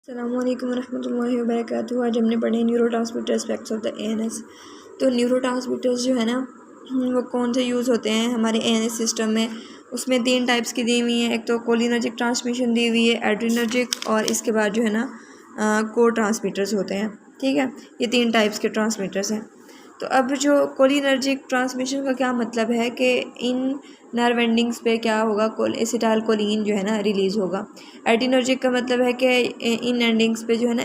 अस्सलामुअलैकुम रहमतुल्लाहि वबरकातुहू। आज हमने पढ़े neurotransmitter aspects of the ANS. तो न्यूरोट्रांसमीटर्स जो है ना वो कौन से यूज़ होते हैं हमारे एएनएस सिस्टम में। उसमें 3 टाइप्स की दी हुई हैं। एक तो कोलिनर्जिक ट्रांसमिशन दी हुई है, एड्रिनर्जिक, और इसके बाद जो है ना को ट्रांसमीटर्स होते हैं। ठीक है, ये 3 टाइप्स के ट्रांसमीटर्स हैं। तो अब जो कोलिनर्जिक ट्रांसमिशन का क्या मतलब है कि इन नर्व एंडिंग्स पे क्या होगा, एसिटाइल कोलिन जो है ना रिलीज़ होगा। एड्रिनर्जिक का मतलब है कि इन एंडिंग्स पे जो है ना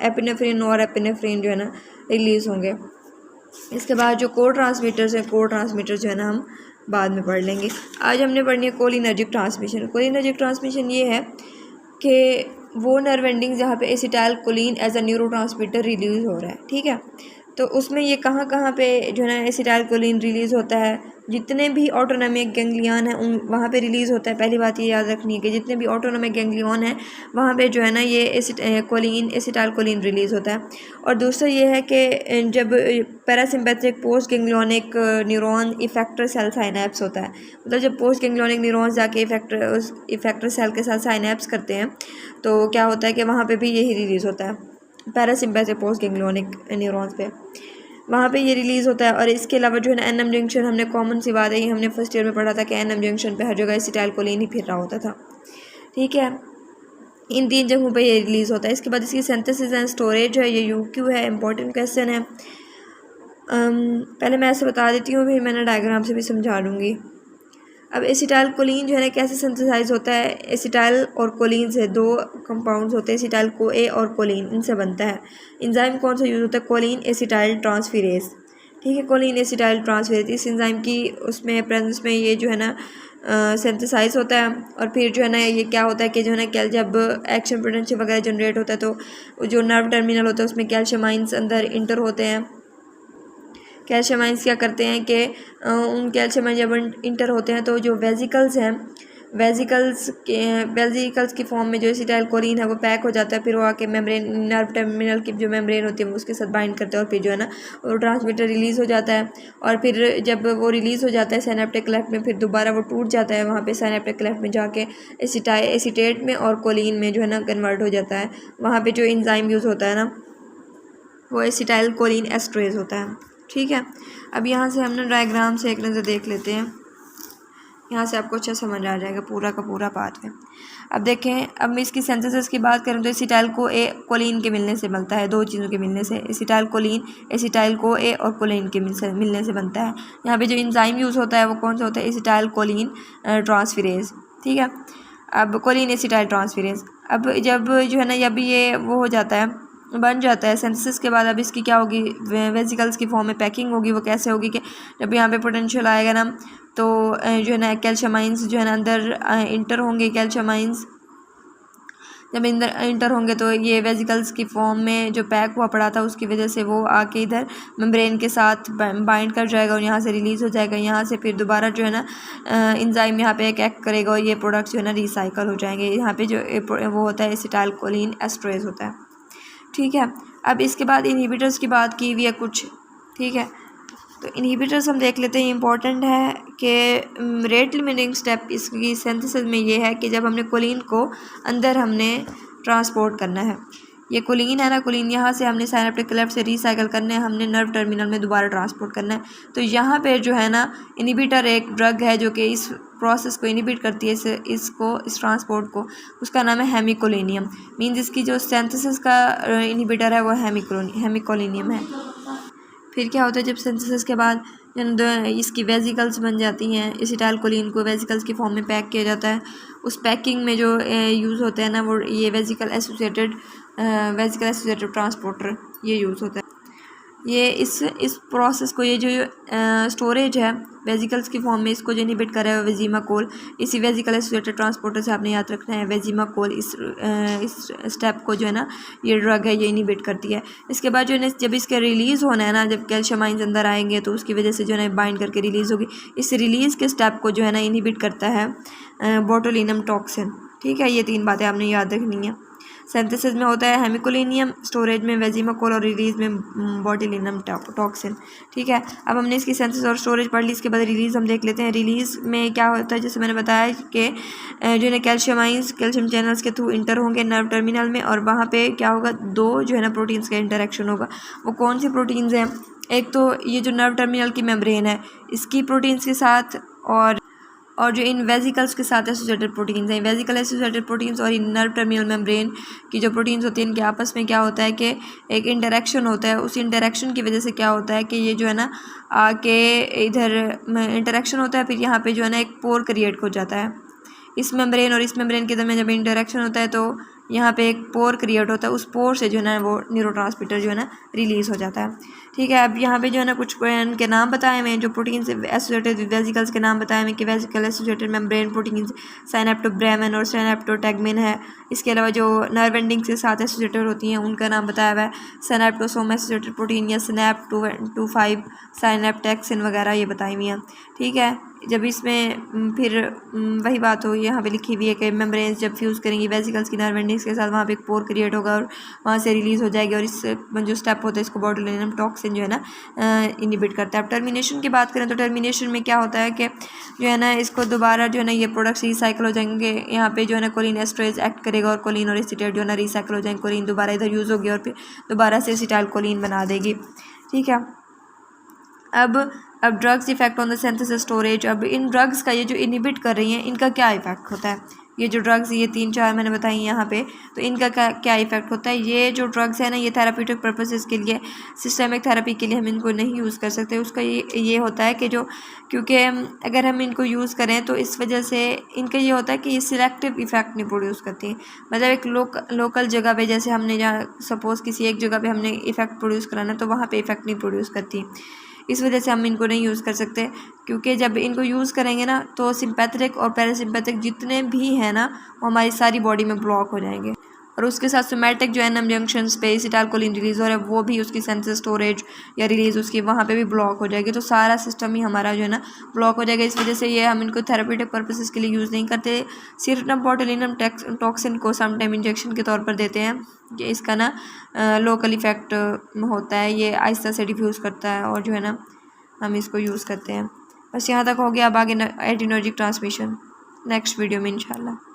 एपिनेफ्रिन और एपिनेफ्रिन जो है ना रिलीज़ होंगे। इसके बाद जो को ट्रांसमीटर्स हैं, को ट्रांसमीटर्स जो है ना हम बाद में पढ़ लेंगे। आज हमने पढ़नी है कोलिनर्जिक ट्रांसमिशन। कोलिनर्जिक ट्रांसमिशन ये है कि वो नर्व एंडिंग जहाँ पे acetylcholine as a neurotransmitter release हो रहा है। ठीक है, तो उसमें ये कहाँ कहाँ पे जो है ना एसिटाइल कोलिन रिलीज़ होता है। जितने भी ऑटोनोमिक गैंग्लियन है उन वहाँ पे रिलीज़ होता है। पहली बात ये याद रखनी है कि जितने भी ऑटोनोमिक गैंग्लियन है वहाँ पे जो है ना ये एसिटाइल कोलिन रिलीज़ होता है। और दूसरा ये है कि जब parasympathetic post ganglionic neuron effector cell synapse होता है, मतलब जब पोस्ट गैंग्लियोनिक न्यूरॉन्स जाके इफेक्टर सेल के साथ साइनेप्स करते हैं तो क्या होता है कि वहाँ पे भी यही रिलीज़ होता है। पैरासिम्पैथिक पोस्ट गैंग्लियोनिक न्यूरॉन्स पे वहाँ पे ये रिलीज़ होता है। और इसके अलावा जो है ना एनएम जंक्शन, हमने कॉमन सी बात है, ये हमने फर्स्ट ईयर में पढ़ा था कि एनएम जंक्शन पे हर जगह एसिटाइल कोलिन ही फिर रहा होता था। ठीक है, इन 3 जगहों पे ये रिलीज़ होता है। इसके बाद इसकी सिंथेसिस एंड स्टोरेज है, ये यूक्यू है, इंपॉर्टेंट क्वेश्चन है। पहले मैं ऐसे बता देती हूँ, फिर मैंने डायग्राम से भी समझा दूँगी। अब एसिटाइल कोलिन जो है ना कैसे सिंथेसाइज होता है। एसिटाइल और कोलिन से 2 कंपाउंड्स होते हैं, एसिटाइल को ए और कोलिन, इनसे बनता है। एंजाइम कौन सा यूज़ होता है, कोलिन एसिटाइल ट्रांसफेरेज। ठीक है, कोलिन एसिटाइल ट्रांसफेरेज, इस एंजाइम की उसमें प्रेजेंस में ये जो है ना सिंथेसाइज होता है। और फिर जो है ना ये क्या होता है कि जो है ना जब एक्शन पोटेंशियल वगैरह जनरेट होता है तो जो नर्व टर्मिनल होता है उसमें कैल्शियम आइंस अंदर इंटर होते हैं। कैल्शियम आइंस क्या करते हैं कि उन कैल्शियम आइंस जब इंटर होते हैं तो जो वेजिकल्स हैं, वेजिकल्स की फॉर्म में जो एसिटाइल कोलिन है वो पैक हो जाता है। फिर वो आके मेम्ब्रेन, नर्व टर्मिनल की जो मेम्ब्रेन होती है वो उसके साथ बाइंड करते हैं और फिर जो है ना वो ट्रांसमीटर रिलीज़ हो जाता है। और फिर जब वो रिलीज़ हो जाता है सिनेप्टिक क्लेफ्ट में, फिर दोबारा वो टूट जाता है, वहाँ पे सिनेप्टिक क्लेफ्ट में जाके एसिटेट में और कोलिन में जो है ना कन्वर्ट हो जाता है। वहाँ पे जो एंजाइम यूज़ होता है ना वो एसिटाइल कोलिन एस्ट्रेज होता है। ठीक है, अब यहाँ से हम ना डायग्राम से एक नज़र देख लेते हैं, यहाँ से आपको अच्छा समझ आ जाएगा पूरा का पूरा पाथ में। अब देखें, अब मैं इसकी सिंथेसिस की बात करूँ तो एसिटाइल को ए कोलिन के मिलने से बनता है, 2 चीज़ों के मिलने से। एसिटाइल कोलिन एसिटाइल को ए और कोलिन के मिलने से बनता है। यहाँ पे जो एंजाइम यूज़ होता है वो कौन सा होता है, एसिटाइल कोलिन ट्रांसफेरेज। ठीक है, अब कोलिन एसिटाइल ट्रांसफेरेज, अब जब जो है ना जब ये वो हो जाता है, बन जाता है सिंथेसिस के बाद, अब इसकी क्या होगी, वेसिकल्स की फॉर्म में पैकिंग होगी। वो कैसे होगी कि जब यहाँ पे पोटेंशियल आएगा ना तो जो है ना कैल्शियम आइंस जो है ना अंदर इंटर होंगे। कैल्शियम आइंस जब इंटर होंगे तो ये वेसिकल्स की फॉर्म में जो पैक हुआ पड़ा था उसकी वजह से वो आके इधर मेम्ब्रेन के साथ बाइंड कर जाएगा और यहाँ से रिलीज़ हो जाएगा। यहाँ से फिर दोबारा जो है ना एंजाइम यहाँ पे एक एक्ट करेगा और ये प्रोडक्ट्स जो है ना रिसाइकल हो जाएंगे। यहाँ पे जो वो होता है एसिटाइल कोलिन एस्ट्रेज होता है। ठीक है, अब इसके बाद इनहिबिटर्स की बात की हुई है कुछ। ठीक है, तो इनहिबिटर्स हम देख लेते हैं। इंपॉर्टेंट है कि रेट लिमिटिंग स्टेप इसकी सिंथेसिस में ये है कि जब हमने कोलिन को अंदर हमने ट्रांसपोर्ट करना है, ये कोलिन है ना, कोलिन यहाँ से हमने साइनेप्टिक क्लेफ्ट से रिसाइकल करना है, हमने नर्व टर्मिनल में दोबारा ट्रांसपोर्ट करना है। तो यहाँ पे जो है ना इनहिबिटर एक ड्रग है जो कि इस प्रोसेस को इनहिबिट करती है, इस ट्रांसपोर्ट को, उसका नाम है हेमिकोलिनियम। मीन्स इसकी जो सिंथेसिस का इनहिबिटर है वो हेमिकोलिनियम है। फिर क्या होता है, जब सिंथेसिस के बाद इसकी वेसिकल्स बन जाती हैं, एसिटाइल कोलिन को वेसिकल्स की फॉर्म में पैक किया जाता है। उस पैकिंग में जो यूज़ होते हैं ना वो ये वेसिकल एसोसिएटेड ट्रांसपोर्टर ये यूज़ होता है। ये इस प्रोसेस को, ये जो स्टोरेज है वेसिकल्स की फॉर्म में, इसको जो इनहिबिट कर रहा है वेजिमाकोल, इसी वेसिकल एसोसिएटेड ट्रांसपोर्टर से आपने याद रखना है वेजिमाकोल। इस स्टेप को जो है ना ये ड्रग है ये इनहिबिट करती है। इसके बाद जो है जब इसका रिलीज़ होना है ना, जब कैल्शियम आइंस अंदर आएंगे तो उसकी वजह से जो है ना बाइंड करके रिलीज़ होगी। इस रिलीज़ के स्टेप को जो है ना इनहिबिट करता है बोटुलिनम टॉक्सिन। ठीक है, ये 3 बातें आपने याद रखनी है। सिंथेसिस में होता है हेमिकोलिनियम, स्टोरेज में वेजिमाकोल और रिलीज में बोtulinum टॉक्सिन। ठीक है, अब हमने इसकी सिंथेसिस और स्टोरेज पढ़ ली, इसके बाद रिलीज हम देख लेते हैं। रिलीज में क्या होता है, जैसे मैंने बताया कि जो है कैल्शियम आइंस कैल्शियम चैनल्स के थ्रू इंटर होंगे नर्व टर्मिनल में, और वहाँ पे क्या होगा, दो जो है ना प्रोटीन्स का इंटरेक्शन होगा। वो कौन सी प्रोटीन्स हैं, एक तो ये जो नर्व टर्मिनल की मेम्ब्रेन है इसकी प्रोटीन्स के साथ, और जो इन वेजिकल्स के साथ एसोसिएटेड प्रोटीन्स हैं, वेजिकल एसोसिएटेड प्रोटीन्स और इन नर्व टर्मिनल मेम्ब्रेन की जो प्रोटीन्स होती हैं इनके आपस में क्या होता है कि एक इंटरेक्शन होता है। उस इंटरेक्शन की वजह से क्या होता है कि ये जो है ना आके इधर इंटरेक्शन होता है, फिर यहाँ पे जो है ना एक पोर क्रिएट हो जाता है। इस मेम्ब्रेन और इस मेम्ब्रेन के दरमियान जब इंटरेक्शन होता है तो यहाँ पे एक पोर क्रिएट होता है, उस पोर से जो है ना वो न्यूरोट्रांसमीटर जो है ना रिलीज़ हो जाता है। ठीक है, अब यहाँ पे जो है ना कुछ के नाम बताए हुए हैं, जो प्रोटीन से एसोसिएटेड वेजिकल्स के नाम बताए हुए हैं कि वेजिकल एसोसिएटेड मेम्ब्रेन प्रोटीन्स साइनेप्टोब्रेमन और साइनेप्टोटैगमिन है। इसके अलावा जो नर्व एंडिंग के साथ एसोसिएटेड होती हैं उनका नाम बताया हुआ है सिनेप्टोसोम एसोसिएटेड प्रोटीन या सिनेप25 साइनेप्टेक्सिन वगैरह ये बताई हुई हैं। ठीक है, जब इसमें फिर वही बात हो यहाँ पे लिखी हुई है कि मेम्ब्रेन्स जब फ्यूज़ करेंगी वेजिकल्स की नर्व एंडिंग्स के साथ, वहाँ पे एक पोर क्रिएट होगा और वहाँ से रिलीज़ हो जाएगी, और इस जो स्टेप होता है इसको बोtulinum टॉक्सिन जो है ना इनिबिट करता है। अब टर्मिनेशन की बात करें तो टर्मिनेशन में क्या होता है कि जो है ना इसको दोबारा जो है ना ये प्रोडक्ट्स रिसाइकिल हो जाएंगे। यहाँ पे जो है ना कोलिन एस्ट्रेज एक्ट करेगा और कोलिन और एसिटेट जो है ना रिसाइकिल हो जाएंगे, कोलिन दोबारा इधर यूज़ होगी और फिर दोबारा से एसिटाइल कोलिन बना देगी। ठीक है, अब drugs effect on the synthesis storage. अब इन ड्रग्स का ये जो इनिबिट कर रही हैं इनका क्या इफेक्ट होता है, ये जो ड्रग्स ये 3-4 मैंने बताई यहाँ पे, तो इनका क्या इफेक्ट होता है। ये जो ड्रग्स है ना ये थेराप्यूटिक पर्पसेस के लिए, सिस्टमिक थेरेपी के लिए हम इनको नहीं यूज़ कर सकते। उसका ये होता है कि जो क्योंकि अगर हम इनको यूज़ करें तो इस वजह से इनका ये होता है कि ये सिलेक्टिव इफेक्ट नहीं प्रोड्यूस करती। मतलब एक लोकल जगह पे, जैसे हमने जहाँ सपोज़ किसी एक जगह पे हमने इफेक्ट प्रोड्यूस कराना तो वहाँ पे इफेक्ट नहीं प्रोड्यूस करती। इस वजह से हम इनको नहीं यूज़ कर सकते, क्योंकि जब इनको यूज़ करेंगे ना तो सिंपैथेटिक और पैरासिम्पैथिक जितने भी हैं ना वो हमारी सारी बॉडी में ब्लॉक हो जाएंगे, और उसके साथ सोमैटिक जो एनएम जंक्शन पे एसिटाइलकोलिन रिलीज़ हो रहा है वो भी उसकी सेंसस स्टोरेज या रिलीज़ उसकी वहाँ पे भी ब्लॉक हो जाएगी। तो सारा सिस्टम ही हमारा जो है ना ब्लॉक हो जाएगा। इस वजह से ये हम इनको थेरेप्यूटिक पर्पसेस के लिए यूज़ नहीं करते। सिर्फ ना बोtulinum टॉक्सिन को समटाइम इंजेक्शन के तौर पर देते हैं कि इसका ना लोकल इफेक्ट होता है, ये आहिस्ता से डिफ्यूज़ करता है और जो है ना हम इसको यूज़ करते हैं। बस यहाँ तक हो गया। अब आगे एड्रेनर्जिक ट्रांसमिशन नेक्स्ट वीडियो में इंशाल्लाह।